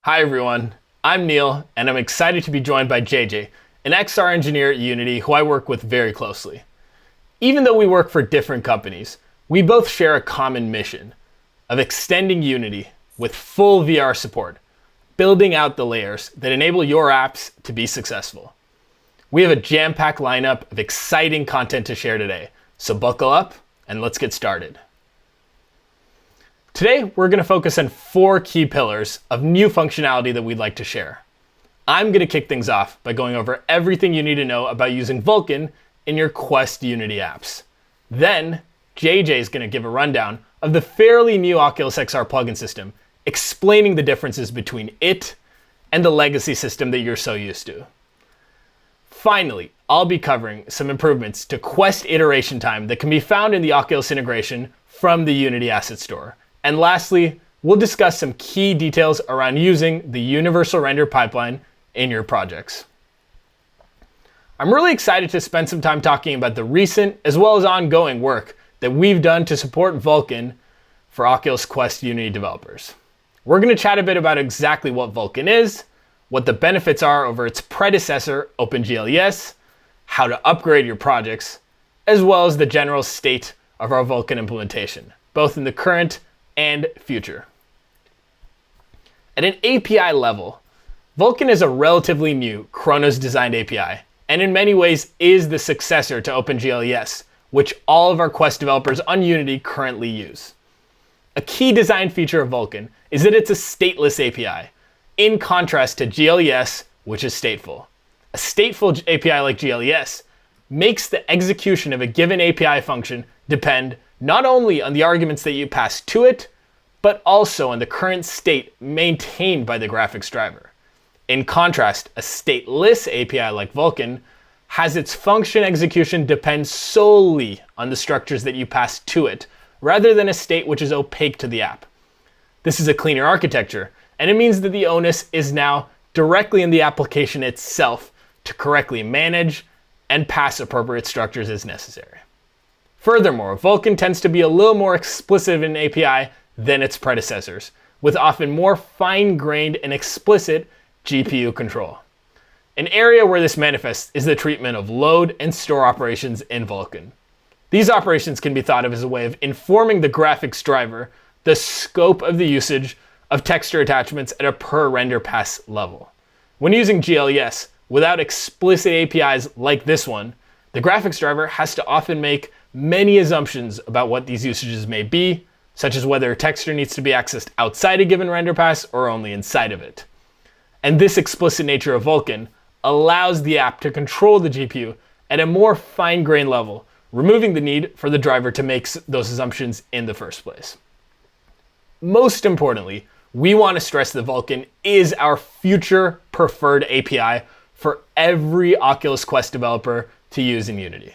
Hi everyone, I'm Neil, and I'm excited to be joined by JJ, an XR engineer at Unity who I work with very closely. Even though we work for different companies, we both share a common mission of extending Unity with full VR support, building out the layers that enable your apps to be successful. We have a jam-packed lineup of exciting content to share today, so buckle up and let's get started. Today, we're going to focus on 4 key pillars of new functionality that we'd like to share. I'm going to kick things off by going over everything you need to know about using Vulkan in your Quest Unity apps. Then, JJ is going to give a rundown of the fairly new Oculus XR plugin system, explaining the differences between it and the legacy system that you're so used to. Finally, I'll be covering some improvements to Quest iteration time that can be found in the Oculus integration from the Unity Asset Store. And lastly, we'll discuss some key details around using the universal render pipeline in your projects. I'm really excited to spend some time talking about the recent as well as ongoing work that we've done to support Vulkan for Oculus Quest Unity developers. We're going to chat a bit about exactly what Vulkan is, what the benefits are over its predecessor, OpenGLES, how to upgrade your projects, as well as the general state of our Vulkan implementation, both in the current and future. At an API level, Vulkan is a relatively new Chronos-designed API, and in many ways is the successor to OpenGLES, which all of our Quest developers on Unity currently use. A key design feature of Vulkan is that it's a stateless API, in contrast to GLES, which is stateful. A stateful API like GLES makes the execution of a given API function depend not only on the arguments that you pass to it, but also on the current state maintained by the graphics driver. In contrast, a stateless API like Vulkan has its function execution depend solely on the structures that you pass to it, rather than a state which is opaque to the app. This is a cleaner architecture, and it means that the onus is now directly in the application itself to correctly manage and pass appropriate structures as necessary. Furthermore, Vulkan tends to be a little more explicit in API than its predecessors, with often more fine-grained and explicit GPU control. An area where this manifests is the treatment of load and store operations in Vulkan. These operations can be thought of as a way of informing the graphics driver the scope of the usage of texture attachments at a per render pass level. When using GLES, without explicit APIs like this one, the graphics driver has to often make many assumptions about what these usages may be, such as whether a texture needs to be accessed outside a given render pass or only inside of it. And this explicit nature of Vulkan allows the app to control the GPU at a more fine-grained level, removing the need for the driver to make those assumptions in the first place. Most importantly, we want to stress that Vulkan is our future preferred API for every Oculus Quest developer to use in Unity.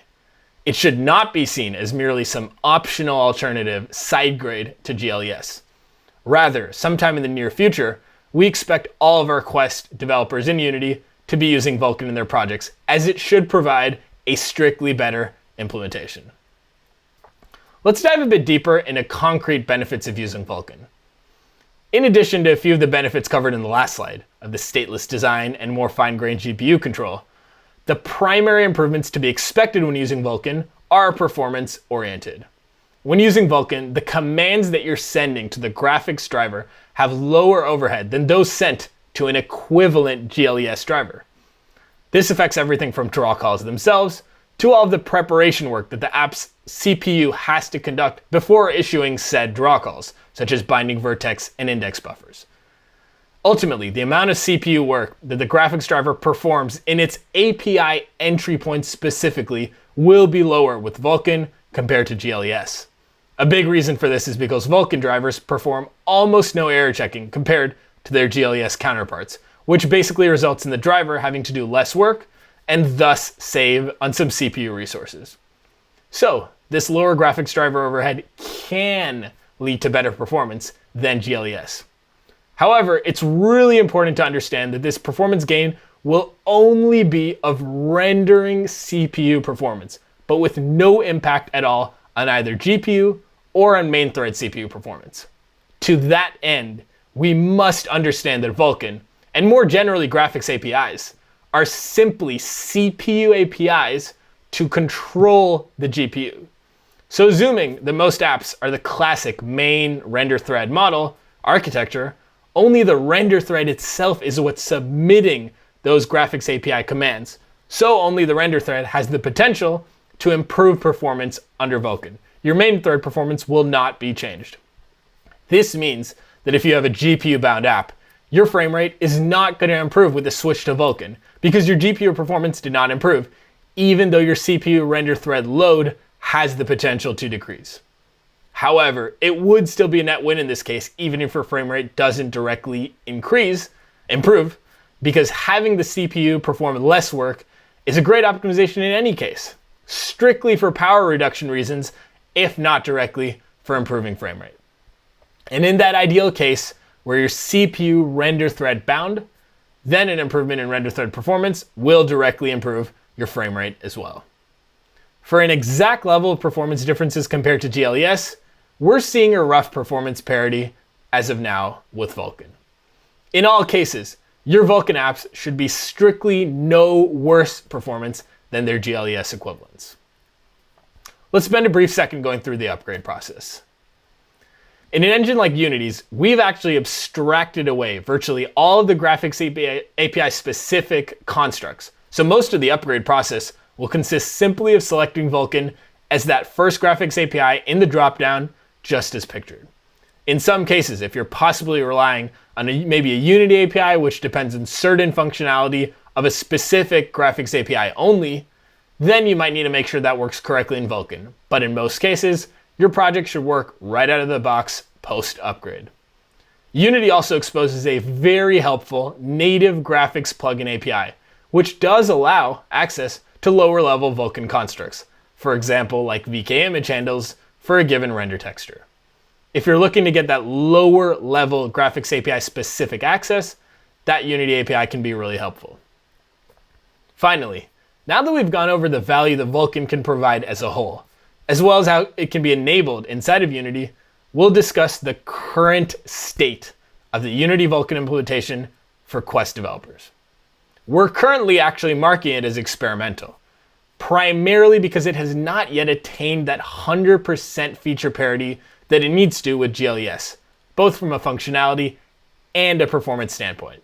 It should not be seen as merely some optional alternative side grade to GLES. Rather, sometime in the near future, we expect all of our Quest developers in Unity to be using Vulkan in their projects, as it should provide a strictly better implementation. Let's dive a bit deeper into concrete benefits of using Vulkan. In addition to a few of the benefits covered in the last slide of the stateless design and more fine-grained GPU control, the primary improvements to be expected when using Vulkan are performance-oriented. When using Vulkan, the commands that you're sending to the graphics driver have lower overhead than those sent to an equivalent GLES driver. This affects everything from draw calls themselves to all of the preparation work that the app's CPU has to conduct before issuing said draw calls, such as binding vertex and index buffers. Ultimately, the amount of CPU work that the graphics driver performs in its API entry point specifically will be lower with Vulkan compared to GLES. A big reason for this is because Vulkan drivers perform almost no error checking compared to their GLES counterparts, which basically results in the driver having to do less work and thus save on some CPU resources. So, this lower graphics driver overhead can lead to better performance than GLES. However, it's really important to understand that this performance gain will only be of rendering CPU performance, but with no impact at all on either GPU or on main thread CPU performance. To that end, we must understand that Vulkan, and more generally graphics APIs, are simply CPU APIs to control the GPU. So assuming that most apps are the classic main render thread model architecture, only the render thread itself is what's submitting those graphics API commands. So only the render thread has the potential to improve performance under Vulkan. Your main thread performance will not be changed. This means that if you have a GPU-bound app, your frame rate is not going to improve with the switch to Vulkan because your GPU performance did not improve, even though your CPU render thread load has the potential to decrease. However, it would still be a net win in this case, even if your frame rate doesn't directly improve, because having the CPU perform less work is a great optimization in any case, strictly for power reduction reasons, if not directly for improving frame rate. And in that ideal case, where your CPU render thread bound, then an improvement in render thread performance will directly improve your frame rate as well. For an exact level of performance differences compared to GLES, we're seeing a rough performance parity as of now with Vulkan. In all cases, your Vulkan apps should be strictly no worse performance than their GLES equivalents. Let's spend a brief second going through the upgrade process. In an engine like Unity's, we've actually abstracted away virtually all of the graphics API specific constructs. So most of the upgrade process will consist simply of selecting Vulkan as that first graphics API in the dropdown, just as pictured. In some cases, if you're possibly relying on maybe a Unity API, which depends on certain functionality of a specific graphics API only, then you might need to make sure that works correctly in Vulkan. But in most cases, your project should work right out of the box post-upgrade. Unity also exposes a very helpful native graphics plugin API, which does allow access to lower-level Vulkan constructs, for example, like VK image handles for a given render texture. If you're looking to get that lower-level graphics API specific access, that Unity API can be really helpful. Finally, now that we've gone over the value that Vulkan can provide as a whole, as well as how it can be enabled inside of Unity, we'll discuss the current state of the Unity Vulkan implementation for Quest developers. We're currently actually marking it as experimental, primarily because it has not yet attained that 100% feature parity that it needs to with GLES, both from a functionality and a performance standpoint.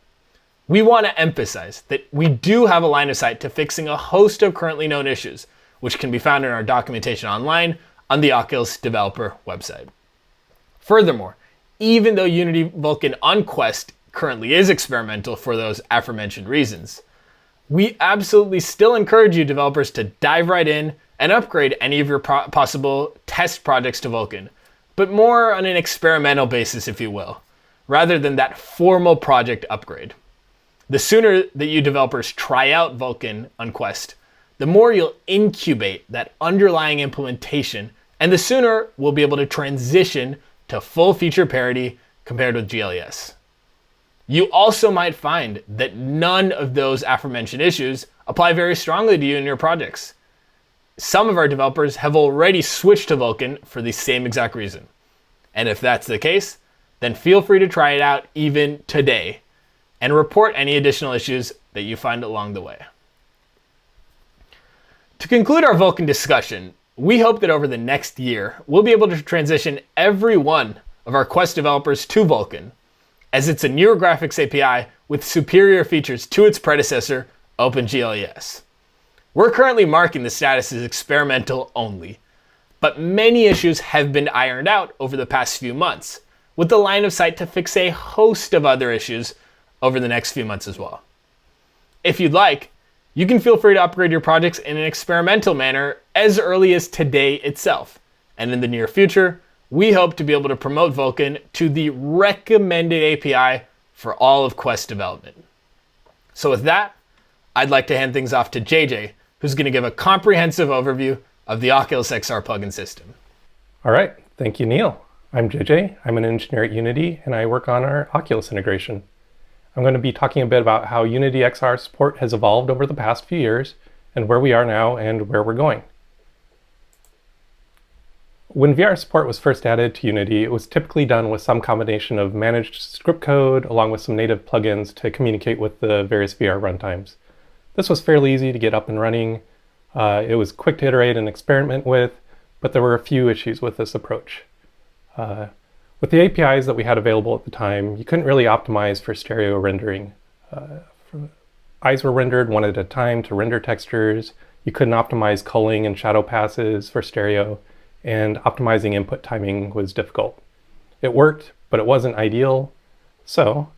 We want to emphasize that we do have a line of sight to fixing a host of currently known issues, which can be found in our documentation online on the Oculus developer website. Furthermore, even though Unity Vulkan on Quest currently is experimental for those aforementioned reasons, we absolutely still encourage you developers to dive right in and upgrade any of your possible test projects to Vulkan, but more on an experimental basis, if you will, rather than that formal project upgrade. The sooner that you developers try out Vulkan on Quest, the more you'll incubate that underlying implementation, and the sooner we'll be able to transition to full feature parity compared with GLES. You also might find that none of those aforementioned issues apply very strongly to you in your projects. Some of our developers have already switched to Vulkan for the same exact reason. And if that's the case, then feel free to try it out even today and report any additional issues that you find along the way. To conclude our Vulkan discussion, we hope that over the next year, we'll be able to transition every one of our Quest developers to Vulkan, as it's a newer graphics API with superior features to its predecessor, OpenGLES. We're currently marking the status as experimental only, but many issues have been ironed out over the past few months, with the line of sight to fix a host of other issues over the next few months as well. If you'd like, you can feel free to upgrade your projects in an experimental manner as early as today itself, and in the near future, we hope to be able to promote Vulkan to the recommended API for all of Quest development. So with that, I'd like to hand things off to JJ, who's going to give a comprehensive overview of the Oculus XR plugin system. All right, thank you, Neil. I'm JJ, I'm an engineer at Unity, and I work on our Oculus integration. I'm going to be talking a bit about how Unity XR support has evolved over the past few years, and where we are now and where we're going. When VR support was first added to Unity, it was typically done with some combination of managed script code along with some native plugins to communicate with the various VR runtimes. This was fairly easy to get up and running. It was quick to iterate and experiment with, but there were a few issues with this approach. With the APIs that we had available at the time, you couldn't really optimize for stereo rendering. Eyes were rendered one at a time to render textures. You couldn't optimize culling and shadow passes for stereo, and optimizing input timing was difficult. It worked, but it wasn't ideal. So,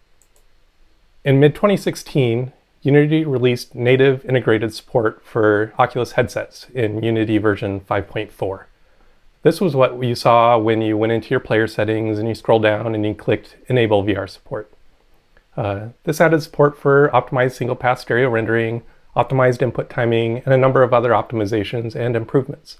in mid-2016, Unity released native integrated support for Oculus headsets in Unity version 5.4. This was what you saw when you went into your player settings and you scrolled down and you clicked Enable VR support. This added support for optimized single-pass stereo rendering, optimized input timing, and a number of other optimizations and improvements.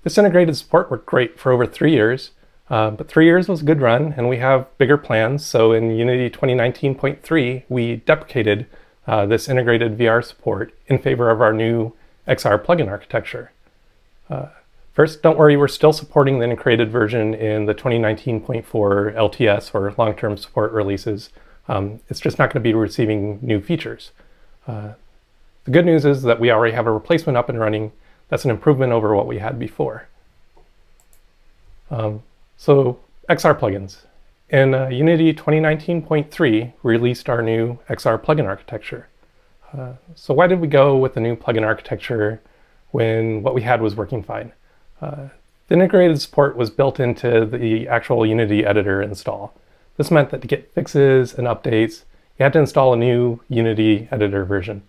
This integrated support worked great for over 3 years, but 3 years was a good run, and we have bigger plans. So in Unity 2019.3, we deprecated this integrated VR support in favor of our new XR plugin architecture. First, don't worry, we're still supporting the integrated version in the 2019.4 LTS or long-term support releases. It's just not going to be receiving new features. The good news is that we already have a replacement up and running. That's an improvement over what we had before. So XR plugins. In Unity 2019.3, we released our new XR plugin architecture. So why did we go with the new plugin architecture when what we had was working fine? The integrated support was built into the actual Unity editor install. This meant that to get fixes and updates, you had to install a new Unity editor version.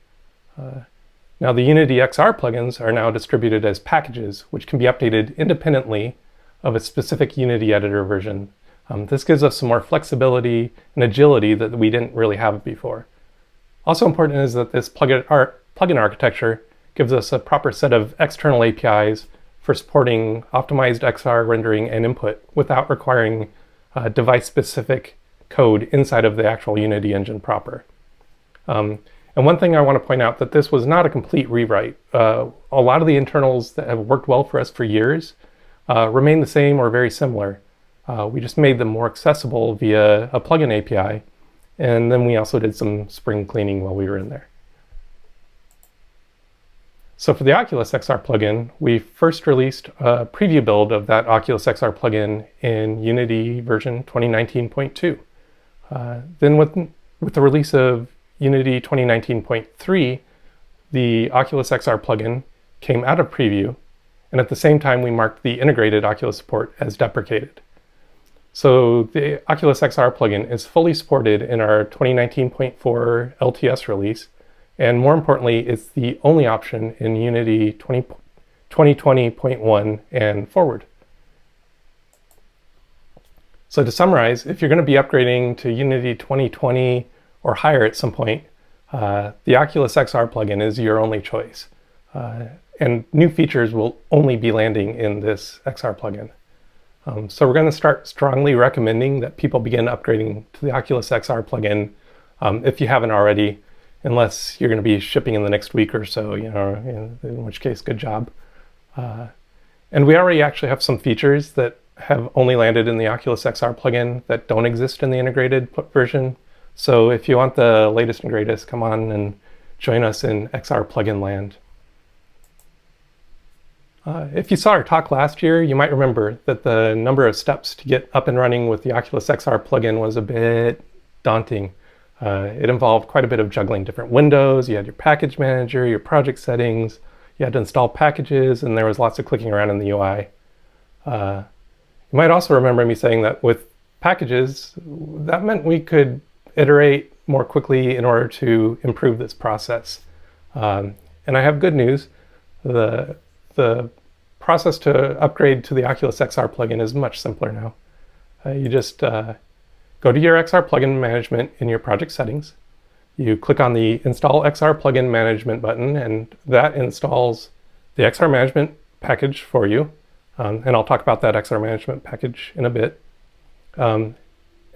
Now the Unity XR plugins are now distributed as packages, which can be updated independently of a specific Unity editor version. This gives us some more flexibility and agility that we didn't really have before. Also important is that this plugin architecture gives us a proper set of external APIs for supporting optimized XR rendering and input without requiring device-specific code inside of the actual Unity engine proper. And one thing I want to point out that this was not a complete rewrite. A lot of the internals that have worked well for us for years remain the same or very similar. We just made them more accessible via a plugin API, and then we also did some spring cleaning while we were in there. So for the Oculus XR plugin, we first released a preview build of that Oculus XR plugin in Unity version 2019.2. Then with the release of Unity 2019.3, the Oculus XR plugin came out of preview, and at the same time we marked the integrated Oculus support as deprecated. So the Oculus XR plugin is fully supported in our 2019.4 LTS release, and more importantly, it's the only option in Unity 2020.1 and forward. So to summarize, if you're going to be upgrading to Unity 2020 or higher at some point, the Oculus XR plugin is your only choice. And new features will only be landing in this XR plugin. So we're going to start strongly recommending that people begin upgrading to the Oculus XR plugin if you haven't already, unless you're going to be shipping in the next week or so, in which case, good job. And we already actually have some features that have only landed in the Oculus XR plugin that don't exist in the integrated version. So if you want the latest and greatest, come on and join us in XR plugin land. If you saw our talk last year, you might remember that the number of steps to get up and running with the Oculus XR plugin was a bit daunting. It involved quite a bit of juggling different windows. You had your package manager, your project settings, you had to install packages, and there was lots of clicking around in the UI. You might also remember me saying that with packages, that meant we could iterate more quickly in order to improve this process. And I have good news. The process to upgrade to the Oculus XR plugin is much simpler now. You just go to your XR plugin management in your project settings. You click on the Install XR Plugin Management button, and that installs the XR Management package for you. And I'll talk about that XR Management package in a bit. And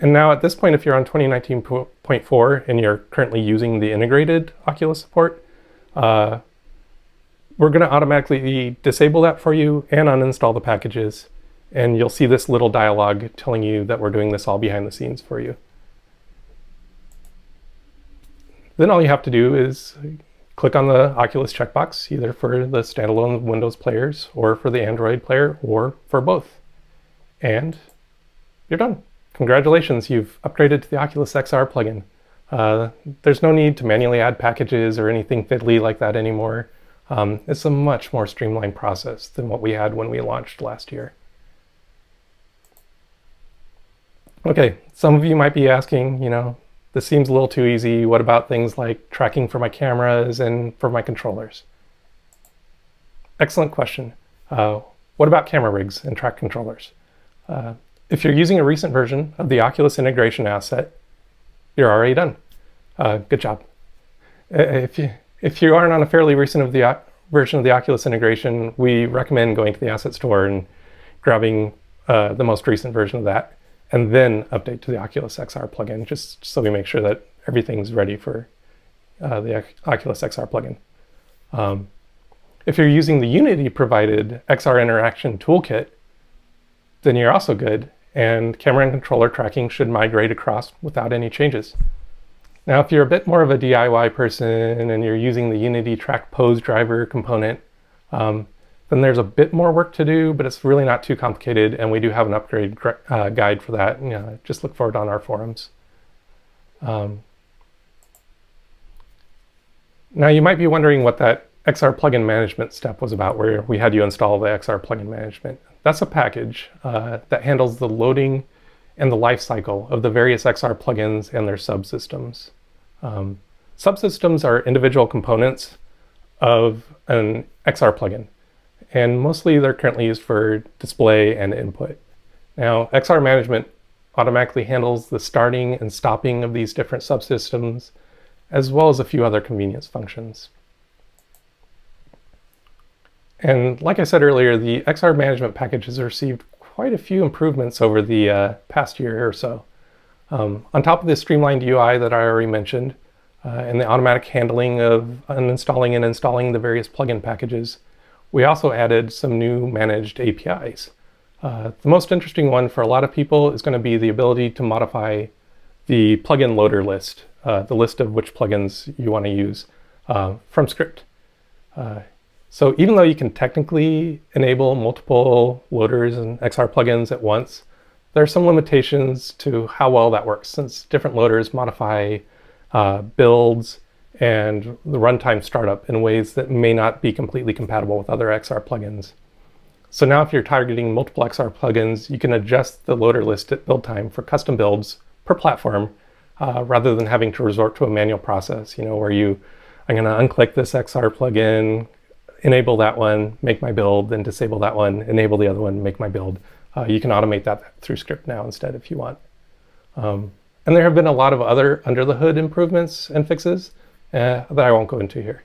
now at this point, if you're on 2019.4 and you're currently using the integrated Oculus support, we're going to automatically disable that for you and uninstall the packages. And you'll see this little dialog telling you that we're doing this all behind the scenes for you. Then all you have to do is click on the Oculus checkbox, either for the standalone Windows players or for the Android player or for both. And you're done. Congratulations, you've upgraded to the Oculus XR plugin. There's no need to manually add packages or anything fiddly like that anymore. It's a much more streamlined process than what we had when we launched last year. Okay, some of you might be asking, this seems a little too easy. What about things like tracking for my cameras and for my controllers? Excellent question. What about camera rigs and track controllers? If you're using a recent version of the Oculus integration asset, you're already done. Good job. If you aren't on a fairly recent version of the Oculus integration, we recommend going to the asset store and grabbing the most recent version of that, and then update to the Oculus XR plugin, just so we make sure that everything's ready for the Oculus XR plugin. If you're using the Unity provided XR interaction toolkit, then you're also good, and camera and controller tracking should migrate across without any changes. Now, if you're a bit more of a DIY person and you're using the Unity track pose driver component, then there's a bit more work to do, but it's really not too complicated, and we do have an upgrade guide for that. Just look for it on our forums. Now, you might be wondering what that XR plugin management step was about, where we had you install the XR plugin management. That's a package that handles the loading and the life cycle of the various XR plugins and their subsystems. Subsystems are individual components of an XR plugin, and mostly they're currently used for display and input. Now, XR management automatically handles the starting and stopping of these different subsystems, as well as a few other convenience functions. And like I said earlier, the XR management package has received quite a few improvements over the past year or so. On top of the streamlined UI that I already mentioned, and the automatic handling of uninstalling and installing the various plugin packages, we also added some new managed APIs. The most interesting one for a lot of people is going to be the ability to modify the plugin loader list, the list of which plugins you want to use from script. So even though you can technically enable multiple loaders and XR plugins at once, there are some limitations to how well that works, since different loaders modify builds and the runtime startup in ways that may not be completely compatible with other XR plugins. So now if you're targeting multiple XR plugins, you can adjust the loader list at build time for custom builds per platform, rather than having to resort to a manual process, where I'm going to unclick this XR plugin, enable that one, make my build, then disable that one, enable the other one, make my build. You can automate that through script now instead if you want. And there have been a lot of other under the hood improvements and fixes that I won't go into here.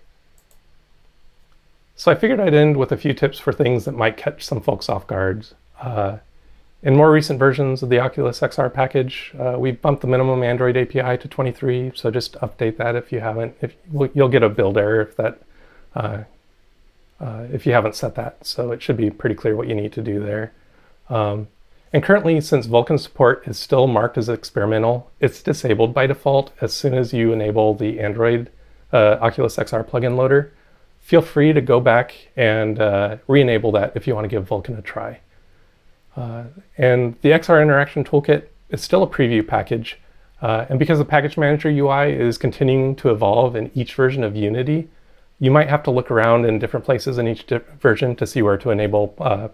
So I figured I'd end with a few tips for things that might catch some folks off guard. In more recent versions of the Oculus XR package, we bumped the minimum Android API to 23, so just update that if you haven't. You'll get a build error if you haven't set that, so it should be pretty clear what you need to do there. And currently, since Vulkan support is still marked as experimental, it's disabled by default as soon as you enable the Android Oculus XR plugin loader. Feel free to go back and re-enable that if you want to give Vulkan a try. And the XR Interaction Toolkit is still a preview package, and because the Package Manager UI is continuing to evolve in each version of Unity, you might have to look around in different places in each version to see where to enable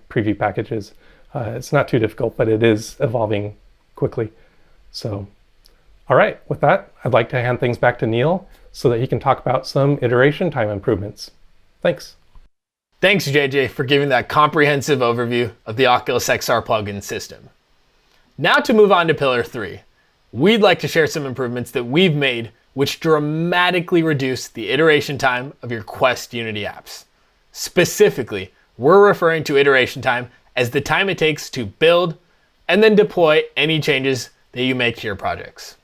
preview packages. It's not too difficult, but it is evolving quickly. So, all right, with that, I'd like to hand things back to Neil so that he can talk about some iteration time improvements. Thanks. Thanks, JJ, for giving that comprehensive overview of the Oculus XR plugin system. Now to move on to Pillar 3. We'd like to share some improvements that we've made which dramatically reduce the iteration time of your Quest Unity apps. Specifically, we're referring to iteration time as the time it takes to build and then deploy any changes that you make to your projects.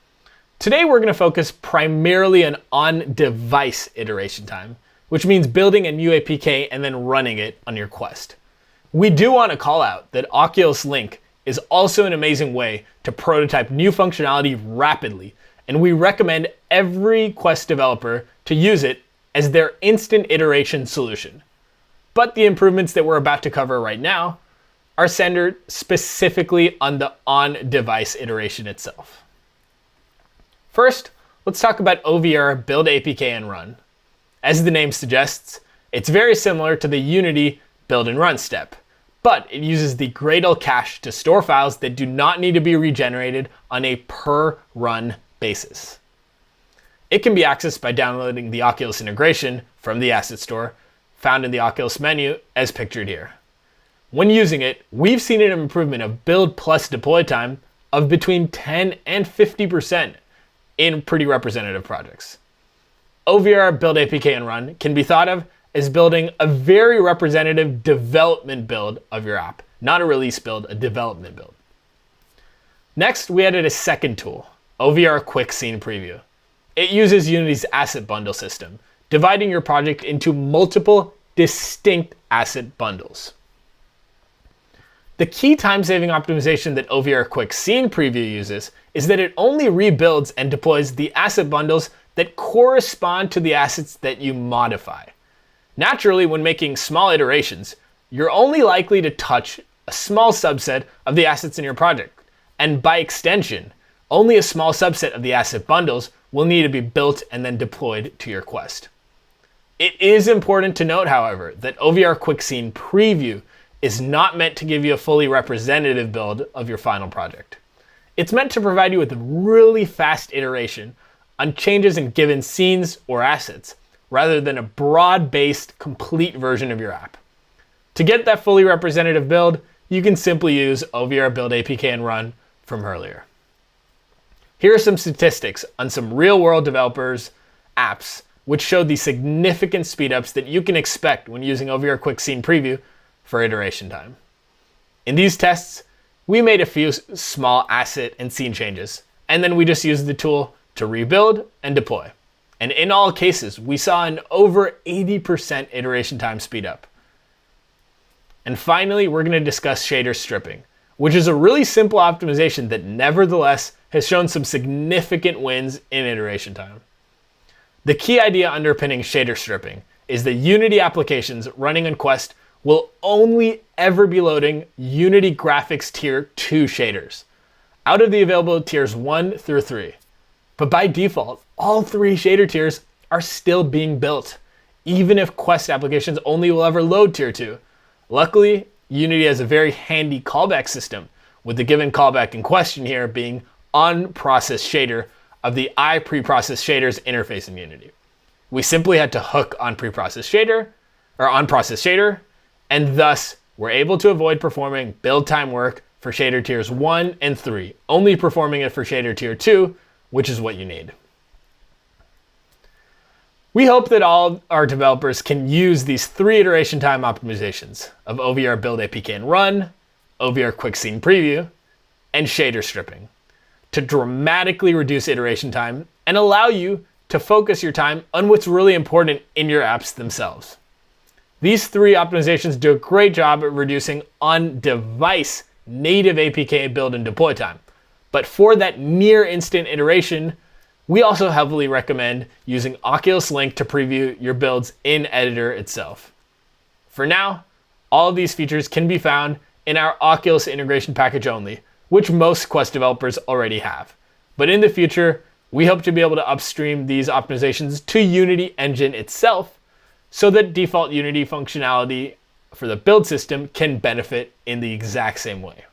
Today, we're going to focus primarily on on-device iteration time, which means building a new APK and then running it on your Quest. We do want to call out that Oculus Link is also an amazing way to prototype new functionality rapidly, and we recommend every Quest developer to use it as their instant iteration solution. But the improvements that we're about to cover right now are centered specifically on the on-device iteration itself. First, let's talk about OVR build APK and run. As the name suggests, it's very similar to the Unity build and run step, but it uses the Gradle cache to store files that do not need to be regenerated on a per run basis. It can be accessed by downloading the Oculus integration from the asset store found in the Oculus menu as pictured here. When using it, we've seen an improvement of build plus deploy time of between 10 and 50% in pretty representative projects. OVR build APK and run can be thought of as building a very representative development build of your app, not a release build, a development build. Next, we added a second tool, OVR Quick Scene Preview. It uses Unity's asset bundle system, dividing your project into multiple distinct asset bundles. The key time-saving optimization that OVR Quick Scene Preview uses is that it only rebuilds and deploys the asset bundles that correspond to the assets that you modify. Naturally, when making small iterations, you're only likely to touch a small subset of the assets in your project, and by extension, only a small subset of the asset bundles will need to be built and then deployed to your Quest. It is important to note, however, that OVR Quick Scene Preview is not meant to give you a fully representative build of your final project. It's meant to provide you with a really fast iteration on changes in given scenes or assets, rather than a broad-based, complete version of your app. To get that fully representative build, you can simply use OVR Build APK and Run from earlier. Here are some statistics on some real-world developers' apps, which show the significant speedups that you can expect when using OVR Quick Scene Preview for iteration time. In these tests, we made a few small asset and scene changes, and then we just used the tool to rebuild and deploy. And in all cases, we saw an over 80% iteration time speed up. And finally, we're going to discuss shader stripping, which is a really simple optimization that nevertheless has shown some significant wins in iteration time. The key idea underpinning shader stripping is that Unity applications running on Quest will only ever be loading Unity Graphics Tier 2 shaders out of the available tiers 1 through 3. But by default, all 3 shader tiers are still being built, even if Quest applications only will ever load Tier 2. Luckily, Unity has a very handy callback system, with the given callback in question here being onProcess shader of the iPreprocess shaders interface in Unity. We simply had to hook onPreprocess shader, or onProcess shader, and thus we're able to avoid performing build time work for shader tiers 1 and 3, only performing it for shader tier 2, which is what you need. We hope that all our developers can use these 3 iteration time optimizations of OVR Build APK and Run, OVR Quick Scene Preview, and shader stripping to dramatically reduce iteration time and allow you to focus your time on what's really important in your apps themselves. These 3 optimizations do a great job at reducing on-device native APK build and deploy time. But for that near instant iteration, we also heavily recommend using Oculus Link to preview your builds in Editor itself. For now, all of these features can be found in our Oculus integration package only, which most Quest developers already have. But in the future, we hope to be able to upstream these optimizations to Unity Engine itself so that default Unity functionality for the build system can benefit in the exact same way.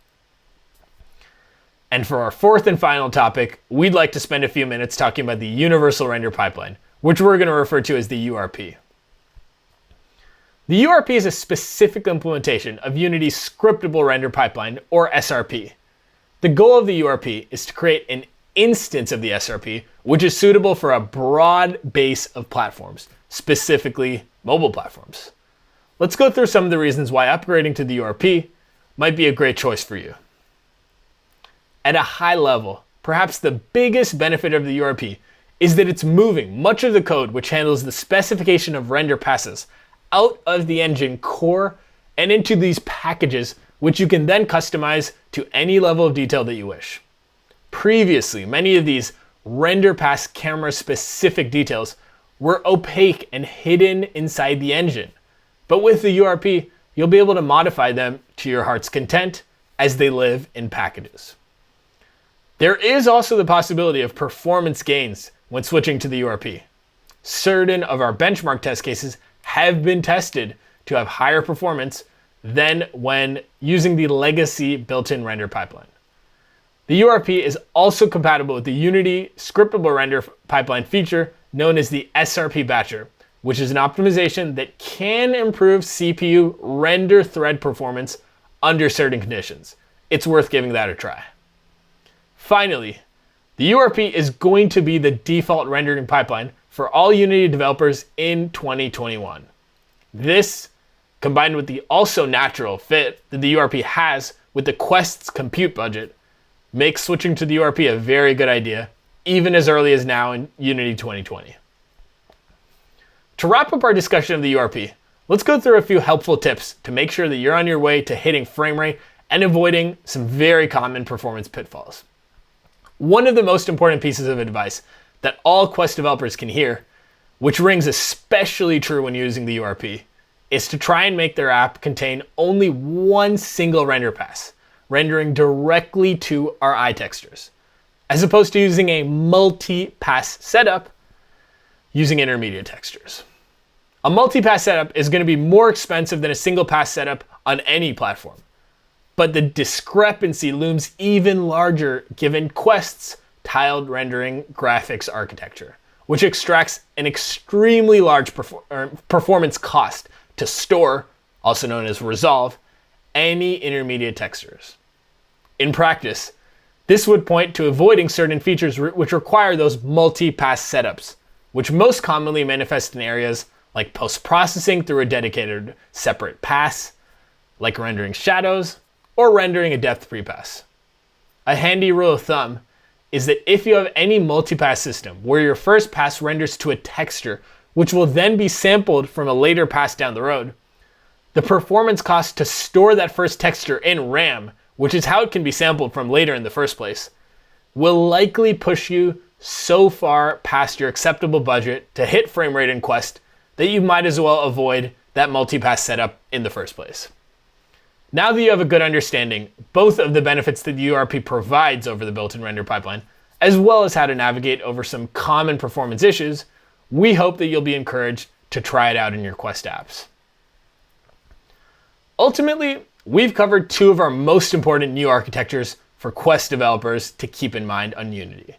And for our 4th and final topic, we'd like to spend a few minutes talking about the Universal Render Pipeline, which we're going to refer to as the URP. The URP is a specific implementation of Unity's Scriptable Render Pipeline, or SRP. The goal of the URP is to create an instance of the SRP, which is suitable for a broad base of platforms, specifically mobile platforms. Let's go through some of the reasons why upgrading to the URP might be a great choice for you. At a high level, perhaps the biggest benefit of the URP is that it's moving much of the code which handles the specification of render passes out of the engine core and into these packages, which you can then customize to any level of detail that you wish. Previously, many of these render pass camera specific details were opaque and hidden inside the engine. But with the URP, you'll be able to modify them to your heart's content as they live in packages. There is also the possibility of performance gains when switching to the URP. Certain of our benchmark test cases have been tested to have higher performance than when using the legacy built-in render pipeline. The URP is also compatible with the Unity scriptable render pipeline feature known as the SRP batcher, which is an optimization that can improve CPU render thread performance under certain conditions. It's worth giving that a try. Finally, the URP is going to be the default rendering pipeline for all Unity developers in 2021. This, combined with the also natural fit that the URP has with the Quest's compute budget, makes switching to the URP a very good idea, even as early as now in Unity 2020. To wrap up our discussion of the URP, let's go through a few helpful tips to make sure that you're on your way to hitting frame rate and avoiding some very common performance pitfalls. One of the most important pieces of advice that all Quest developers can hear, which rings especially true when using the URP, is to try and make their app contain only one single render pass, rendering directly to our eye textures, as opposed to using a multi-pass setup using intermediate textures. A multi-pass setup is going to be more expensive than a single pass setup on any platform, but the discrepancy looms even larger given Quest's tiled rendering graphics architecture, which extracts an extremely large performance cost to store, also known as resolve, any intermediate textures. In practice, this would point to avoiding certain features which require those multi-pass setups, which most commonly manifest in areas like post-processing through a dedicated separate pass, like rendering shadows, or rendering a depth prepass. A handy rule of thumb is that if you have any multi-pass system where your first pass renders to a texture, which will then be sampled from a later pass down the road, the performance cost to store that first texture in RAM, which is how it can be sampled from later in the first place, will likely push you so far past your acceptable budget to hit frame rate in Quest that you might as well avoid that multi-pass setup in the first place. Now that you have a good understanding both of the benefits that the URP provides over the built-in render pipeline, as well as how to navigate over some common performance issues, we hope that you'll be encouraged to try it out in your Quest apps. Ultimately, we've covered two of our most important new architectures for Quest developers to keep in mind on Unity: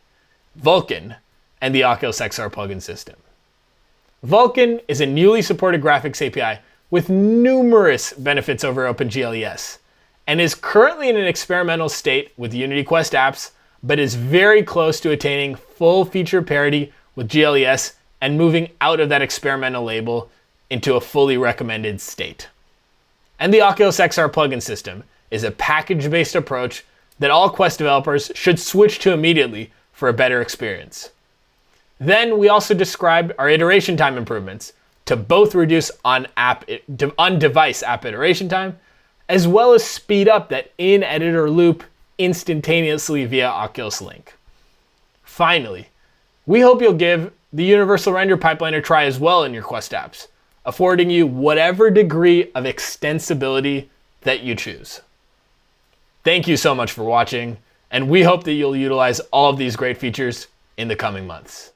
Vulkan and the Oculus XR Plugin system. Vulkan is a newly supported graphics API with numerous benefits over OpenGLES, and is currently in an experimental state with Unity Quest apps, but is very close to attaining full feature parity with GLES and moving out of that experimental label into a fully recommended state. And the Oculus XR plugin system is a package-based approach that all Quest developers should switch to immediately for a better experience. Then we also described our iteration time improvements to both reduce on-device app iteration time, as well as speed up that in-editor loop instantaneously via Oculus Link. Finally, we hope you'll give the Universal Render Pipeline a try as well in your Quest apps, affording you whatever degree of extensibility that you choose. Thank you so much for watching, and we hope that you'll utilize all of these great features in the coming months.